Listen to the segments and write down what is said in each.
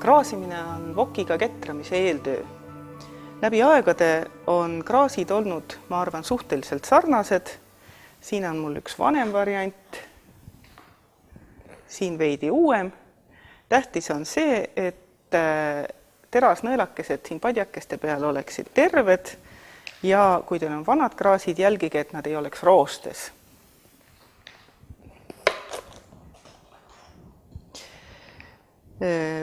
Kraasimine on vokiga ketramise eeltöö. Läbi aegade on kraasid olnud, ma arvan, suhteliselt sarnased. Siin on mul üks vanem variant, siin veidi uuem. Tähtis on see, et terasnõelakesed siin padjakeste peal oleksid terved ja kui teil on vanad kraasid, jälgige, et nad ei oleks roostes.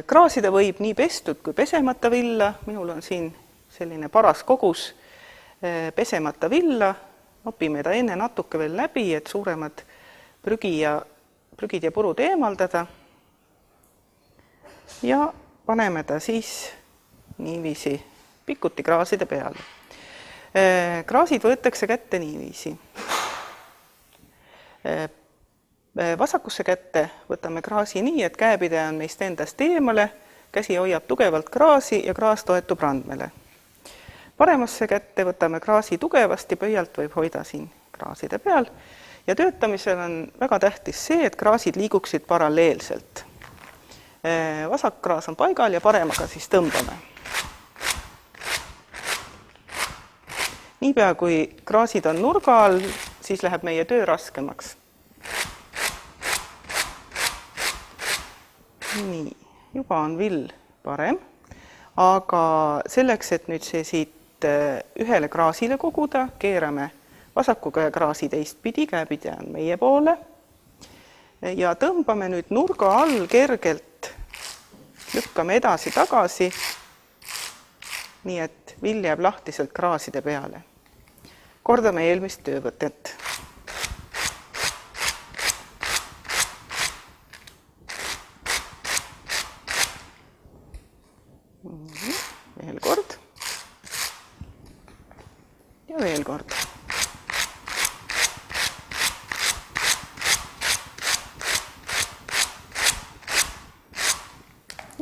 Kraasida võib nii pestud kui pesemata villa. Minul on siin selline paras kogus pesemata villa. Nopime ta enne natuke veel läbi, et suuremad prügid ja purud eemaldada. Ja paneme ta siis niiviisi pikuti kraaside peale. Kraasid võetakse kätte niiviisi. Vasakusse kätte võtame kraasi nii, et käepide on meist endast eemale, käsi hoiab tugevalt kraasi ja kraas toetub randmele. Paremasse kätte võtame kraasi tugevasti, pöialt võib hoida siin kraaside peal ja töötamisel on väga tähtis see, et kraasid liiguksid paralleelselt. Vasak kraas on paigal ja paremaga siis tõmbame. Niipea kui kraasid on nurga all, siis läheb meie töö raskemaks. Nii, juba on vill parem, aga selleks, et nüüd see siit ühele kraasile koguda, keerame vasaku käe kraasi teistpidi, käepidi on meie poole ja tõmbame nüüd nurga all kergelt, lükkame edasi-tagasi, nii et vill jääb lahtiselt kraaside peale. Kordame eelmist töövõtet. Veel kord ja veel kord.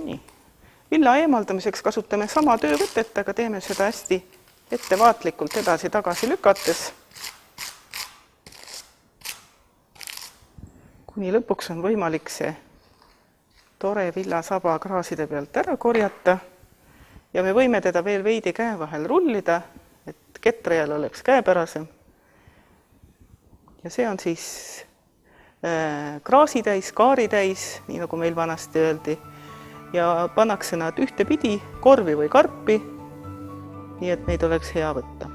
Nii. Villa eemaldamiseks kasutame sama töövõtet, aga teeme seda hästi ettevaatlikult edasi-tagasi lükates. Kuni lõpuks on võimalik see tore villasaba kraaside pealt ära korjata. Ja me võime teda veel veidi käe vahel rullida, et ketrajal oleks käepärasem. Ja see on siis kraasitäis, kaaritäis, nii nagu meil vanasti öeldi. Ja pannakse nad ühte pidi, korvi või karpi, nii et neid oleks hea võtta.